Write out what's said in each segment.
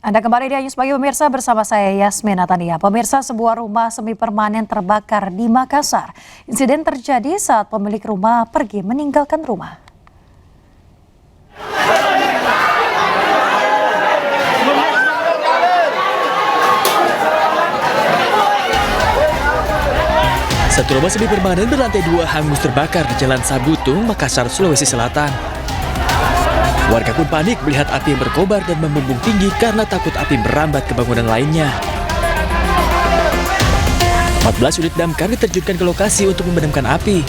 Anda kembali di News Pagi pemirsa bersama saya Yasmin Natania. Pemirsa, sebuah rumah semi permanen terbakar di Makassar. Insiden terjadi saat pemilik rumah pergi meninggalkan rumah. Satu rumah semi permanen berlantai 2 hangus terbakar di Jalan Sabutung, Makassar, Sulawesi Selatan. Warga pun panik melihat api yang berkobar dan membumbung tinggi karena takut api merambat ke bangunan lainnya. 14 unit damkar diterjunkan ke lokasi untuk memadamkan api.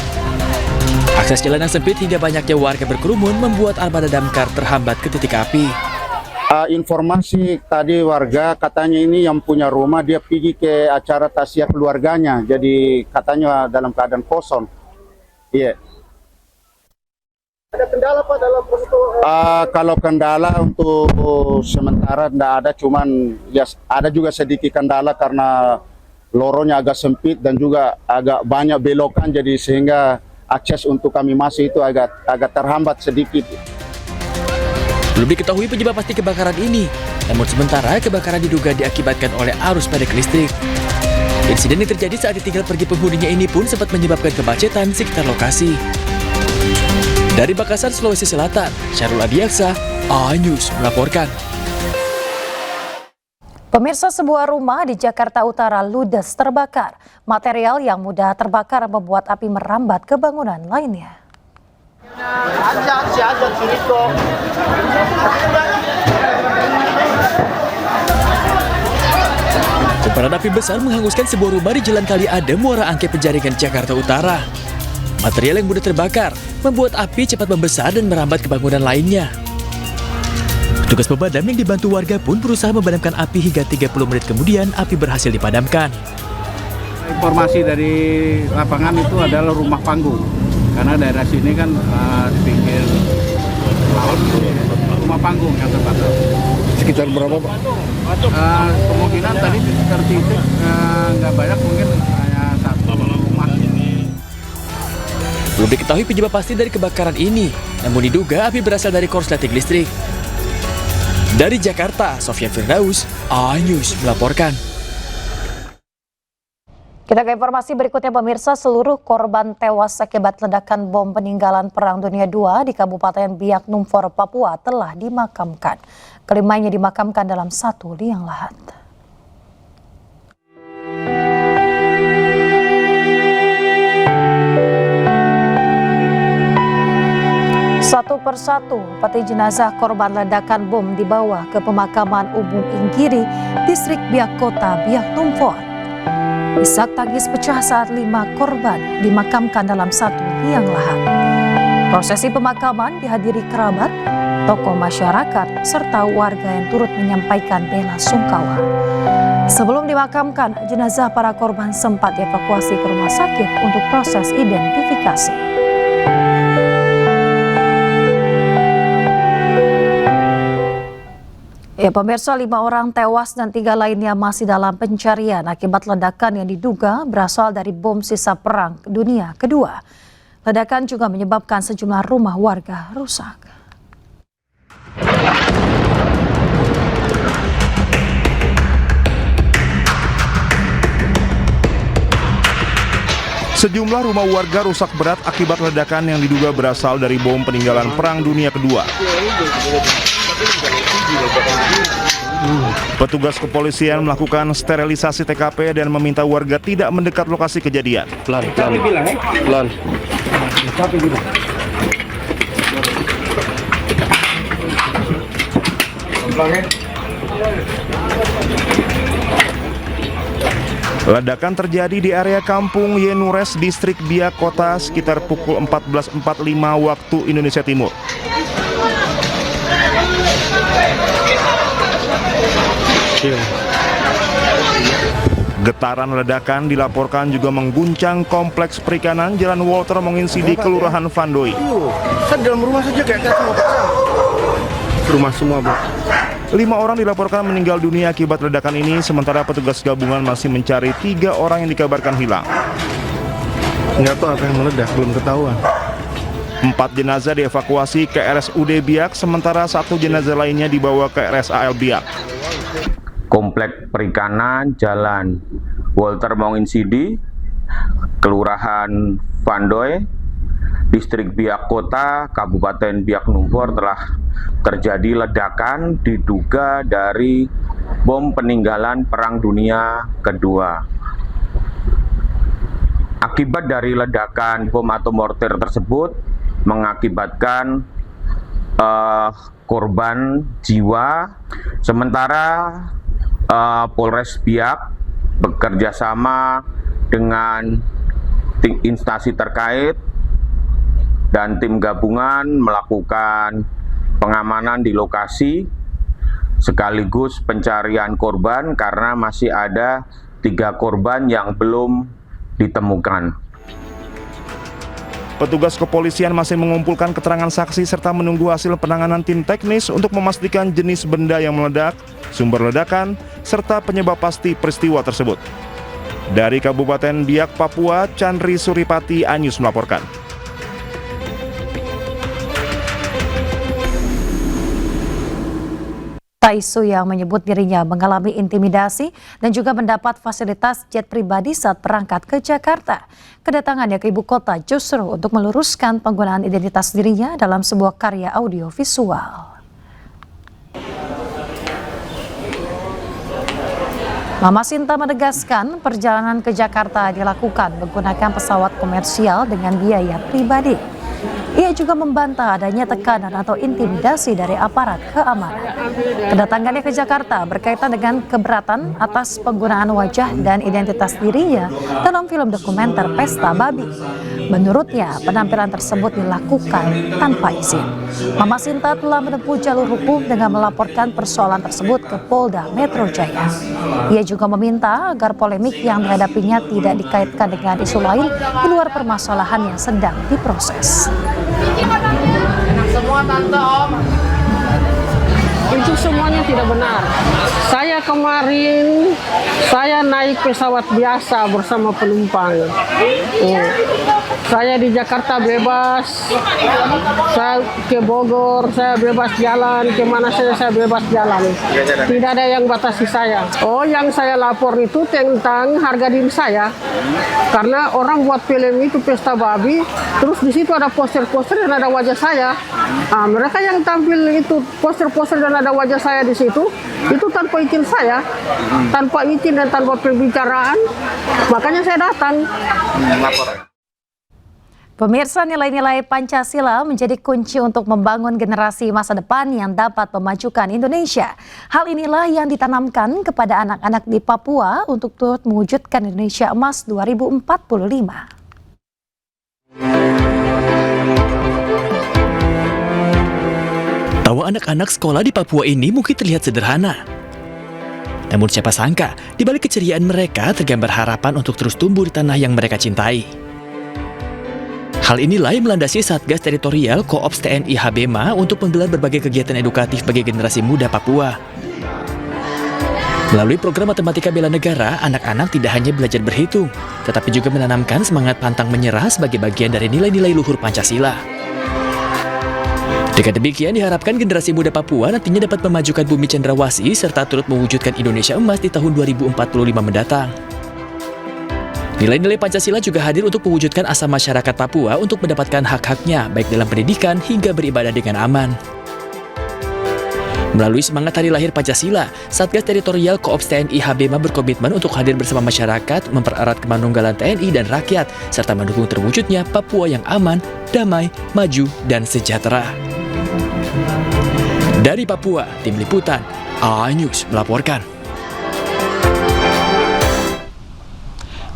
Akses jalan yang sempit hingga banyaknya warga berkerumun membuat armada damkar terhambat ke titik api. Informasi tadi warga katanya ini yang punya rumah dia pergi ke acara tasya keluarganya, jadi katanya dalam keadaan kosong. Iya. Ada kendala Pak dalam untuk kalau kendala untuk sementara tidak ada, cuman ya ada juga sedikit kendala karena lorongnya agak sempit dan juga agak banyak belokan, jadi sehingga akses untuk kami masuk itu agak terhambat sedikit. Belum diketahui penyebab pasti kebakaran ini, namun sementara kebakaran diduga diakibatkan oleh arus pendek listrik. Insiden yang terjadi saat ditinggal pergi penghuninya ini pun sempat menyebabkan kemacetan sekitar lokasi. Dari Makassar, Sulawesi Selatan, Syarul Adiaksa, News melaporkan. Pemirsa, sebuah rumah di Jakarta Utara ludes terbakar. Material yang mudah terbakar membuat api merambat ke bangunan lainnya. Kobaran api besar menghanguskan sebuah rumah di Jalan Kali Adem, Muara Angke, Penjaringan, Jakarta Utara. Material yang mudah terbakar membuat api cepat membesar dan merambat ke bangunan lainnya. Petugas pemadam yang dibantu warga pun berusaha memadamkan api hingga 30 menit kemudian api berhasil dipadamkan. Informasi dari lapangan itu adalah rumah panggung, karena daerah sini kan di pinggir laut, rumah panggung yang terbakar. Sekitar berapa Pak? Kemungkinan tadi sekitar titik nggak banyak, mungkin hanya satu rumah. Belum diketahui penyebab pasti dari kebakaran ini, namun diduga api berasal dari korsleting listrik. Dari Jakarta, Sofyan Firdaus, News melaporkan. Kita ke informasi berikutnya pemirsa, seluruh korban tewas akibat ledakan bom peninggalan Perang Dunia II di Kabupaten Biak Numfor, Papua telah dimakamkan. Kelimanya dimakamkan dalam satu liang lahat. Satu persatu peti jenazah korban ledakan bom dibawa ke pemakaman umum Inggiri, distrik Biak Kota, Biak Numfor. Isak tangis pecah saat 5 korban dimakamkan dalam satu liang lahat. Prosesi pemakaman dihadiri kerabat, tokoh masyarakat, serta warga yang turut menyampaikan bela sungkawa. Sebelum dimakamkan, jenazah para korban sempat dievakuasi ke rumah sakit untuk proses identifikasi. Ya, pemirsa, 5 orang tewas dan 3 lainnya masih dalam pencarian akibat ledakan yang diduga berasal dari bom sisa Perang Dunia Kedua. Ledakan juga menyebabkan sejumlah rumah warga rusak. Sejumlah rumah warga rusak berat akibat ledakan yang diduga berasal dari bom peninggalan Perang Dunia Kedua. Petugas kepolisian melakukan sterilisasi TKP dan meminta warga tidak mendekat lokasi kejadian. Pelan. Ledakan terjadi di area kampung Yenures, distrik Biak Kota sekitar pukul 14.45 waktu Indonesia Timur. Getaran ledakan dilaporkan juga mengguncang kompleks perikanan Jalan Walter Monginsidi, Kelurahan Vandoi. Dalam rumah saja kayak rumah semua, Bu. 5 orang dilaporkan meninggal dunia akibat ledakan ini, sementara petugas gabungan masih mencari 3 orang yang dikabarkan hilang. Nggak tahu apa yang meledak, belum ketahuan. 4 jenazah dievakuasi ke RSUD Biak, sementara 1 jenazah lainnya dibawa ke RSAL Biak. Komplek Perikanan Jalan Walter Monginsidi, Kelurahan Vandoy, Distrik Biak Kota, Kabupaten Biak Numfor telah terjadi ledakan diduga dari bom peninggalan Perang Dunia Kedua. Akibat dari ledakan bom atau mortir tersebut mengakibatkan korban jiwa, sementara Polres Biak bekerja sama dengan instansi terkait dan tim gabungan melakukan pengamanan di lokasi sekaligus pencarian korban karena masih ada 3 korban yang belum ditemukan. Petugas kepolisian masih mengumpulkan keterangan saksi serta menunggu hasil penanganan tim teknis untuk memastikan jenis benda yang meledak, sumber ledakan, serta penyebab pasti peristiwa tersebut. Dari Kabupaten Biak, Papua, Chandri Suripati, Anyus melaporkan. Taisu yang menyebut dirinya mengalami intimidasi dan juga mendapat fasilitas jet pribadi saat berangkat ke Jakarta. Kedatangannya ke ibu kota justru untuk meluruskan penggunaan identitas dirinya dalam sebuah karya audio visual. Mama Sinta menegaskan perjalanan ke Jakarta dilakukan menggunakan pesawat komersial dengan biaya pribadi. Ia juga membantah adanya tekanan atau intimidasi dari aparat keamanan. Kedatangannya ke Jakarta berkaitan dengan keberatan atas penggunaan wajah dan identitas dirinya dalam film dokumenter Pesta Babi. Menurutnya, penampilan tersebut dilakukan tanpa izin. Mama Sinta telah menempuh jalur hukum dengan melaporkan persoalan tersebut ke Polda Metro Jaya. Ia juga meminta agar polemik yang dihadapinya tidak dikaitkan dengan isu lain di luar permasalahan yang sedang diproses. Semua tante om. Itu semuanya tidak benar. Saya kemarin naik pesawat biasa bersama penumpang. Saya di Jakarta bebas. Saya ke Bogor, saya bebas jalan. Kemana saya bebas jalan. Tidak ada yang batasi saya. Oh, yang saya lapor itu tentang harga diri saya. Karena orang buat film itu Pesta Babi, terus di situ ada poster-poster dan ada wajah saya. Nah, mereka yang tampil itu poster-poster dan ada wajah saya di situ, itu tanpa izin saya, tanpa izin dan tanpa pembicaraan, makanya saya datang. Pemirsa, nilai-nilai Pancasila menjadi kunci untuk membangun generasi masa depan yang dapat memajukan Indonesia. Hal inilah yang ditanamkan kepada anak-anak di Papua untuk turut mewujudkan Indonesia Emas 2045. Tawa anak-anak sekolah di Papua ini mungkin terlihat sederhana. Namun siapa sangka, di balik keceriaan mereka tergambar harapan untuk terus tumbuh di tanah yang mereka cintai. Hal inilah yang melandasi Satgas Teritorial Koops TNI HBMA untuk menggelar berbagai kegiatan edukatif bagi generasi muda Papua. Melalui program Matematika Bela Negara, anak-anak tidak hanya belajar berhitung, tetapi juga menanamkan semangat pantang menyerah sebagai bagian dari nilai-nilai luhur Pancasila. Dengan demikian diharapkan generasi muda Papua nantinya dapat memajukan bumi cendrawasih serta turut mewujudkan Indonesia Emas di tahun 2045 mendatang. Nilai-nilai Pancasila juga hadir untuk mewujudkan asa masyarakat Papua untuk mendapatkan hak-haknya baik dalam pendidikan hingga beribadah dengan aman. Melalui semangat Hari Lahir Pancasila, Satgas Teritorial Koops TNI HBMA berkomitmen untuk hadir bersama masyarakat, mempererat kemanunggalan TNI dan rakyat, serta mendukung terwujudnya Papua yang aman, damai, maju, dan sejahtera. Dari Papua, Tim Liputan, A-News melaporkan.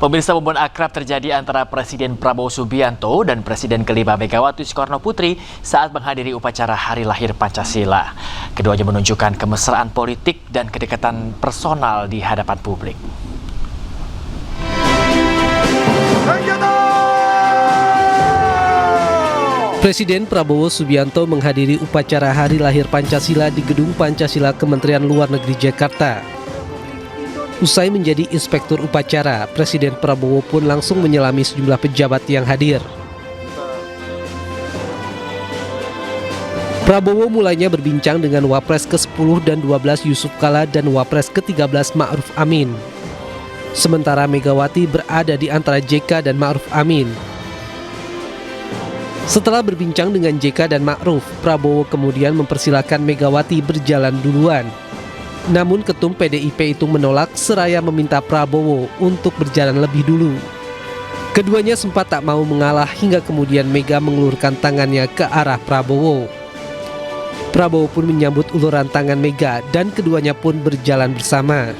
Pemirsa, momen akrab terjadi antara Presiden Prabowo Subianto dan Presiden kelima Megawati Soekarno Putri saat menghadiri upacara Hari Lahir Pancasila. Keduanya menunjukkan kemesraan politik dan kedekatan personal di hadapan publik. Presiden Prabowo Subianto menghadiri upacara Hari Lahir Pancasila di Gedung Pancasila Kementerian Luar Negeri Jakarta. Usai menjadi inspektur upacara, Presiden Prabowo pun langsung menyelami sejumlah pejabat yang hadir. Prabowo mulainya berbincang dengan Wapres ke-10 dan 12 Yusuf Kala dan Wapres ke-13 Ma'ruf Amin. Sementara Megawati berada di antara JK dan Ma'ruf Amin. Setelah berbincang dengan JK dan Ma'ruf, Prabowo kemudian mempersilahkan Megawati berjalan duluan. Namun Ketum PDIP itu menolak seraya meminta Prabowo untuk berjalan lebih dulu. Keduanya sempat tak mau mengalah hingga kemudian Mega mengulurkan tangannya ke arah Prabowo. Prabowo pun menyambut uluran tangan Mega dan keduanya pun berjalan bersama.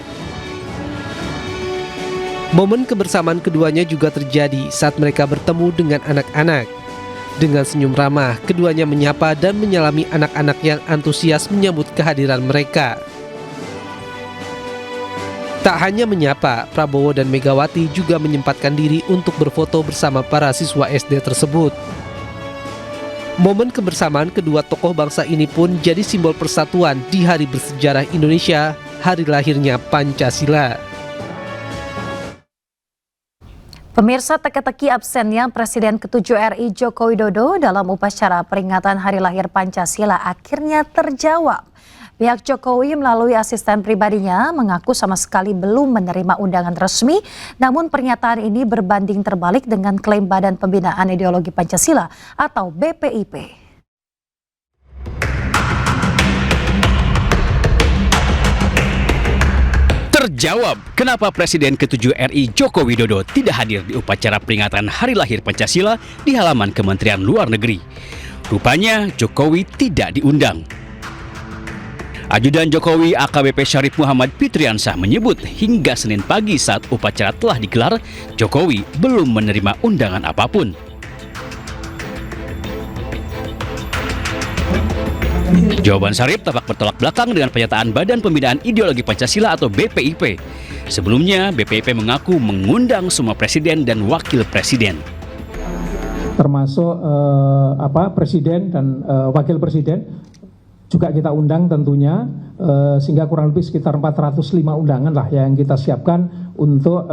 Momen kebersamaan keduanya juga terjadi saat mereka bertemu dengan anak-anak. Dengan senyum ramah, keduanya menyapa dan menyalami anak-anak yang antusias menyambut kehadiran mereka. Tak hanya menyapa, Prabowo dan Megawati juga menyempatkan diri untuk berfoto bersama para siswa SD tersebut. Momen kebersamaan kedua tokoh bangsa ini pun jadi simbol persatuan di hari bersejarah Indonesia, hari lahirnya Pancasila. Pemirsa, teka-teki absennya Presiden ke-7 RI Joko Widodo dalam upacara peringatan Hari Lahir Pancasila akhirnya terjawab. Pihak Jokowi melalui asisten pribadinya mengaku sama sekali belum menerima undangan resmi, namun pernyataan ini berbanding terbalik dengan klaim Badan Pembinaan Ideologi Pancasila atau BPIP. Terjawab kenapa Presiden ke-7 RI Joko Widodo tidak hadir di upacara peringatan Hari Lahir Pancasila di halaman Kementerian Luar Negeri. Rupanya Jokowi tidak diundang. Ajudan Jokowi AKBP Syarif Muhammad Fitriansah menyebut hingga Senin pagi saat upacara telah digelar, Jokowi belum menerima undangan apapun. Jawaban Syarif tampak bertolak belakang dengan pernyataan Badan Pembinaan Ideologi Pancasila atau BPIP. Sebelumnya, BPIP mengaku mengundang semua presiden dan wakil presiden. Termasuk presiden dan wakil presiden juga kita undang tentunya, sehingga kurang lebih sekitar 405 undangan lah yang kita siapkan untuk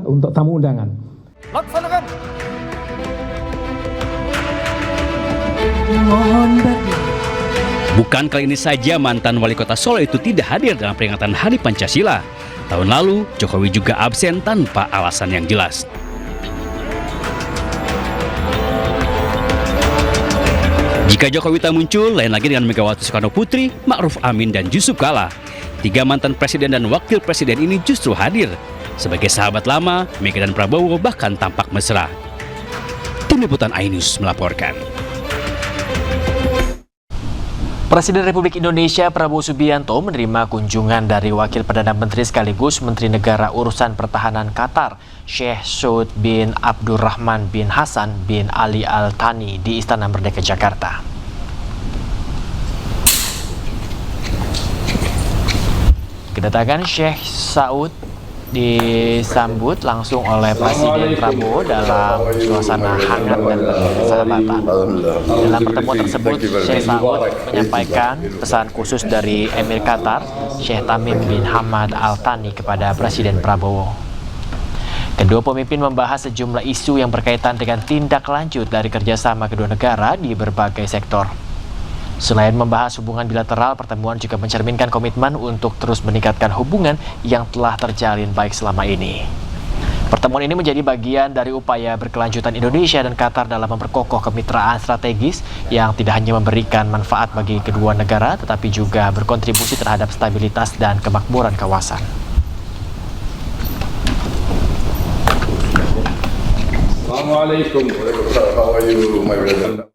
untuk tamu undangan. Laksanakan. Bukan kali ini saja mantan wali kota Solo itu tidak hadir dalam peringatan Hari Pancasila. Tahun lalu, Jokowi juga absen tanpa alasan yang jelas. Jika Jokowi tak muncul, lain lagi dengan Megawati Soekarno Putri, Ma'ruf Amin, dan Yusuf Kala. Tiga mantan presiden dan wakil presiden ini justru hadir. Sebagai sahabat lama, Mega dan Prabowo bahkan tampak mesra. Tim Liputan iNews melaporkan. Presiden Republik Indonesia Prabowo Subianto menerima kunjungan dari Wakil Perdana Menteri sekaligus Menteri Negara Urusan Pertahanan Qatar, Sheikh Saud bin Abdurrahman bin Hasan bin Ali Al Thani di Istana Merdeka Jakarta. Kedatangan Sheikh Saud disambut langsung oleh Presiden Prabowo dalam suasana hangat dan persahabatan. Dalam pertemuan tersebut, Sheikh Saud menyampaikan pesan khusus dari Emir Qatar, Sheikh Tamim bin Hamad Al Thani kepada Presiden Prabowo. Kedua pemimpin membahas sejumlah isu yang berkaitan dengan tindak lanjut dari kerjasama kedua negara di berbagai sektor. Selain membahas hubungan bilateral, pertemuan juga mencerminkan komitmen untuk terus meningkatkan hubungan yang telah terjalin baik selama ini. Pertemuan ini menjadi bagian dari upaya berkelanjutan Indonesia dan Qatar dalam memperkokoh kemitraan strategis yang tidak hanya memberikan manfaat bagi kedua negara, tetapi juga berkontribusi terhadap stabilitas dan kemakmuran kawasan. Assalamualaikum. How are you, my brother?